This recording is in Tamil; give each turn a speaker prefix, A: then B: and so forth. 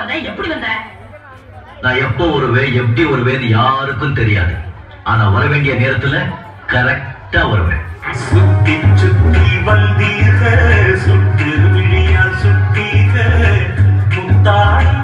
A: வந்த? எப்படி வந்த?
B: நான் எப்போ வருவேன், எப்படி வருவேன்னு யாருக்கும் தெரியாது. ஆனா வர வேண்டிய நேரத்துல கரெக்டா வருவேன்.
C: சுத்தி சுத்தி வந்தீர்கள், சுட்டு விழியால் சுட்டீர்கள்.